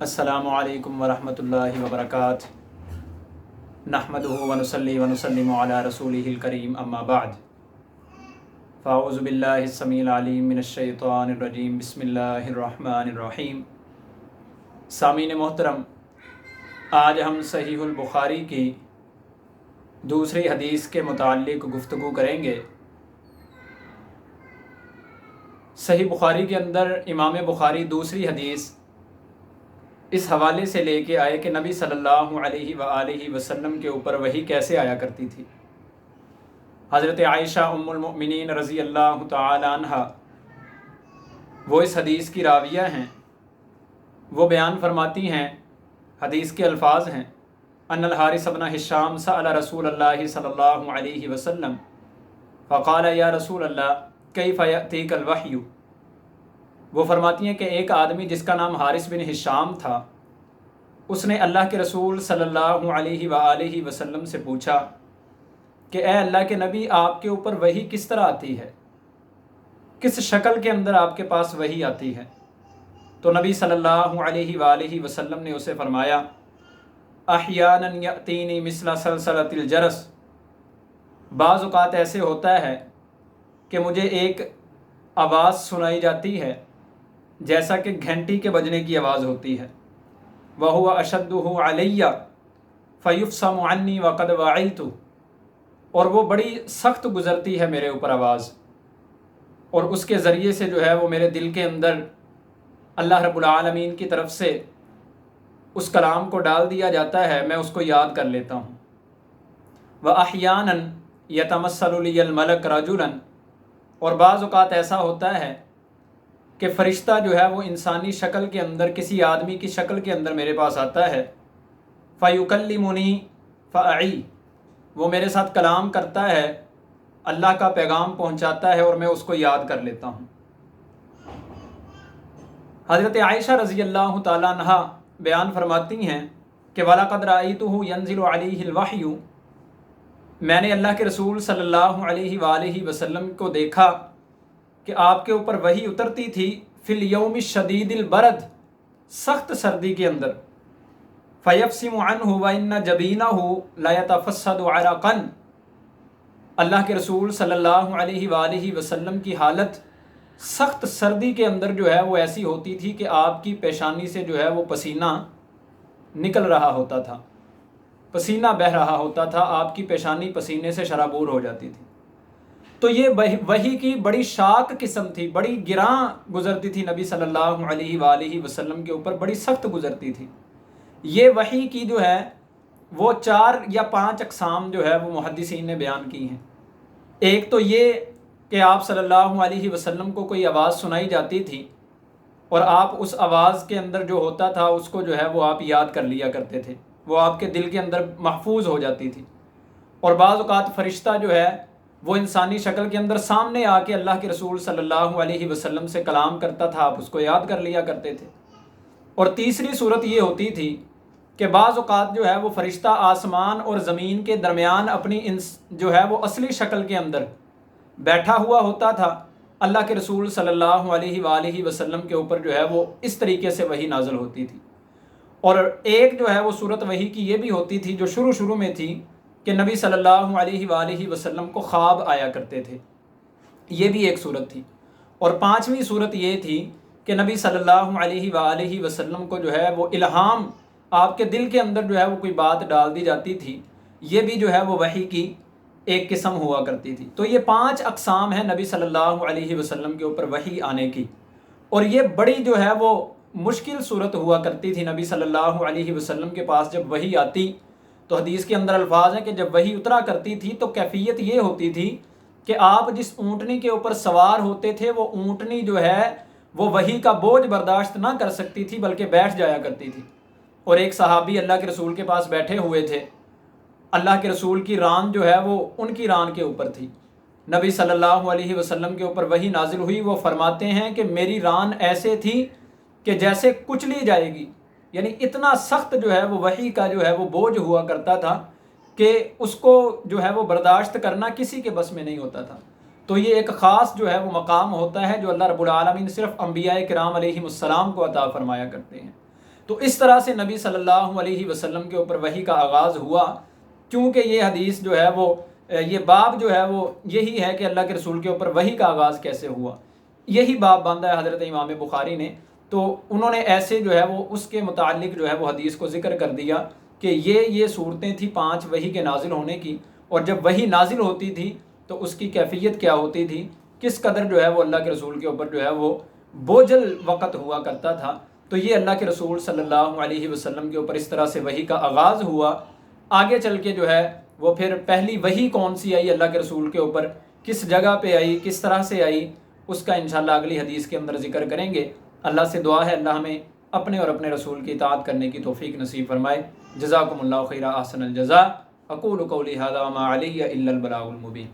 السلام علیکم ورحمۃ اللہ وبرکاتہ نحمدہ ونصلی ونسلم علی رسولہ الکریم اما بعد فاعوذ باللہ السمیع العلیم من الشیطان الرجیم بسم اللہ الرحمن الرحیم۔ سامعین محترم، آج ہم صحیح البخاری کی دوسری حدیث کے متعلق گفتگو کریں گے۔ صحیح بخاری کے اندر امام بخاری دوسری حدیث اس حوالے سے لے کے آئے کہ نبی صلی اللہ علیہ وآلہ وسلم کے اوپر وحی کیسے آیا کرتی تھی۔ حضرت عائشہ ام المؤمنین رضی اللہ تعالی عنہ وہ اس حدیث کی راویہ ہیں۔ وہ بیان فرماتی ہیں، حدیث کے الفاظ ہیں، ان الحارث بن ہشام سأل رسول اللہ صلی اللہ علیہ وسلم فقال یا رسول اللہ کیف یأتیک الوحی۔ وہ فرماتی ہیں کہ ایک آدمی جس کا نام حارث بن ہشام تھا، اس نے اللہ کے رسول صلی اللہ علیہ وآلہ وسلم سے پوچھا کہ اے اللہ کے نبی، آپ کے اوپر وحی کس طرح آتی ہے، کس شکل کے اندر آپ کے پاس وحی آتی ہے؟ تو نبی صلی اللہ علیہ وآلہ وسلم نے اسے فرمایا احیانا یأتینی مثل سلسلۃ الجرس۔ بعض اوقات ایسے ہوتا ہے کہ مجھے ایک آواز سنائی جاتی ہے جیسا کہ گھنٹی کے بجنے کی آواز ہوتی ہے۔ وَهُوَ أَشَدُّهُ عَلَيَّ فَيُفْصَمُ عَنِّي وَقَدْ وَعِيتُ۔ اور وہ بڑی سخت گزرتی ہے میرے اوپر آواز، اور اس کے ذریعے سے جو ہے وہ میرے دل کے اندر اللہ رب العالمین کی طرف سے اس کلام کو ڈال دیا جاتا ہے، میں اس کو یاد کر لیتا ہوں۔ وَأَحْيَانًا يَتَمَثَّلُ لِيَ الْمَلَكُ رَجُلًا۔ اور بعض اوقات ایسا ہوتا ہے کہ فرشتہ جو ہے وہ انسانی شکل کے اندر، کسی آدمی کی شکل کے اندر میرے پاس آتا ہے۔ فَيُكَلِّمُنِي فَأَعِي۔ وہ میرے ساتھ کلام کرتا ہے، اللہ کا پیغام پہنچاتا ہے اور میں اس کو یاد کر لیتا ہوں۔ حضرت عائشہ رضی اللہ تعالیٰ عنہ بیان فرماتی ہیں کہ وَلَقَدْ رَأَيْتُهُ يَنزِلُ عَلَيْهِ الْوَحْيُ۔ میں نے اللہ کے رسول صلی اللہ علیہ وآلہ وسلم کو دیکھا کہ آپ کے اوپر وحی اترتی تھی فی الیوم الشدید البرد، سخت سردی کے اندر۔ فیفصم عنہ وان جبینہ لیتفسد عرقا۔ اللہ کے رسول صلی اللہ علیہ وآلہ وسلم کی حالت سخت سردی کے اندر جو ہے وہ ایسی ہوتی تھی کہ آپ کی پیشانی سے جو ہے وہ پسینہ نکل رہا ہوتا تھا، پسینہ بہہ رہا ہوتا تھا، آپ کی پیشانی پسینے سے شرابور ہو جاتی تھی۔ تو یہ وحی کی بڑی شاک قسم تھی، بڑی گراں گزرتی تھی نبی صلی اللہ علیہ وآلہ وسلم کے اوپر، بڑی سخت گزرتی تھی۔ یہ وحی کی جو ہے وہ 4 یا 5 اقسام جو ہے وہ محدثین نے بیان کی ہیں۔ ایک تو یہ کہ آپ صلی اللہ علیہ وسلم کو کوئی آواز سنائی جاتی تھی اور آپ اس آواز کے اندر جو ہوتا تھا اس کو جو ہے وہ آپ یاد کر لیا کرتے تھے، وہ آپ کے دل کے اندر محفوظ ہو جاتی تھی۔ اور بعض اوقات فرشتہ جو ہے وہ انسانی شکل کے اندر سامنے آ کے اللہ کے رسول صلی اللہ علیہ وسلم سے کلام کرتا تھا، آپ اس کو یاد کر لیا کرتے تھے۔ اور تیسری صورت یہ ہوتی تھی کہ بعض اوقات جو ہے وہ فرشتہ آسمان اور زمین کے درمیان اپنی جو ہے وہ اصلی شکل کے اندر بیٹھا ہوا ہوتا تھا، اللہ کے رسول صلی اللہ علیہ وآلہ وسلم کے اوپر جو ہے وہ اس طریقے سے وحی نازل ہوتی تھی۔ اور ایک جو ہے وہ صورت وحی کی یہ بھی ہوتی تھی جو شروع میں تھی کہ نبی صلی اللہ علیہ وآلہ وسلم کو خواب آیا کرتے تھے، یہ بھی ایک صورت تھی۔ اور 5ویں صورت یہ تھی کہ نبی صلی اللہ علیہ وآلہ وسلم کو جو ہے وہ الہام، آپ کے دل کے اندر جو ہے وہ کوئی بات ڈال دی جاتی تھی، یہ بھی جو ہے وہ وحی کی ایک قسم ہوا کرتی تھی۔ تو یہ 5 اقسام ہیں نبی صلی اللہ علیہ وسلم کے اوپر وحی آنے کی، اور یہ بڑی جو ہے وہ مشکل صورت ہوا کرتی تھی نبی صلی اللہ علیہ وسلم کے پاس جب وحی آتی۔ تو حدیث کے اندر الفاظ ہیں کہ جب وحی اترا کرتی تھی تو کیفیت یہ ہوتی تھی کہ آپ جس اونٹنی کے اوپر سوار ہوتے تھے وہ اونٹنی جو ہے وہ وحی کا بوجھ برداشت نہ کر سکتی تھی بلکہ بیٹھ جایا کرتی تھی۔ اور ایک صحابی اللہ کے رسول کے پاس بیٹھے ہوئے تھے، اللہ کے رسول کی ران جو ہے وہ ان کی ران کے اوپر تھی۔ نبی صلی اللہ علیہ وسلم کے اوپر وحی نازل ہوئی، وہ فرماتے ہیں کہ میری ران ایسے تھی کہ جیسے کچلی جائے گی، یعنی اتنا سخت جو ہے وہ وحی کا جو ہے وہ بوجھ ہوا کرتا تھا کہ اس کو جو ہے وہ برداشت کرنا کسی کے بس میں نہیں ہوتا تھا۔ تو یہ ایک خاص جو ہے وہ مقام ہوتا ہے جو اللہ رب العالمین صرف انبیاء کرام علیہم السلام کو عطا فرمایا کرتے ہیں۔ تو اس طرح سے نبی صلی اللہ علیہ وسلم کے اوپر وحی کا آغاز ہوا، کیونکہ یہ حدیث جو ہے وہ یہ باب جو ہے وہ یہی ہے کہ اللہ کے رسول کے اوپر وحی کا آغاز کیسے ہوا، یہی باب باندھا ہے حضرت امام بخاری نے۔ تو انہوں نے ایسے جو ہے وہ اس کے متعلق جو ہے وہ حدیث کو ذکر کر دیا کہ یہ صورتیں تھیں 5 وحی کے نازل ہونے کی، اور جب وحی نازل ہوتی تھی تو اس کی کیفیت کیا ہوتی تھی، کس قدر جو ہے وہ اللہ کے رسول کے اوپر جو ہے وہ بوجھل وقت ہوا کرتا تھا۔ تو یہ اللہ کے رسول صلی اللہ علیہ وسلم کے اوپر اس طرح سے وحی کا آغاز ہوا۔ آگے چل کے جو ہے وہ پھر پہلی وحی کون سی آئی اللہ کے رسول کے اوپر، کس جگہ پہ آئی، کس طرح سے آئی، اس کا انشاءاللہ اگلی حدیث کے اندر ذکر کریں گے۔ اللہ سے دعا ہے اللہ ہمیں اپنے اور اپنے رسول کی اطاعت کرنے کی توفیق نصیب فرمائے۔ جزاکم اللہ خیرا، احسن الجزاء۔ اقول قولی ھذا وما علی الا البلاغ المبین۔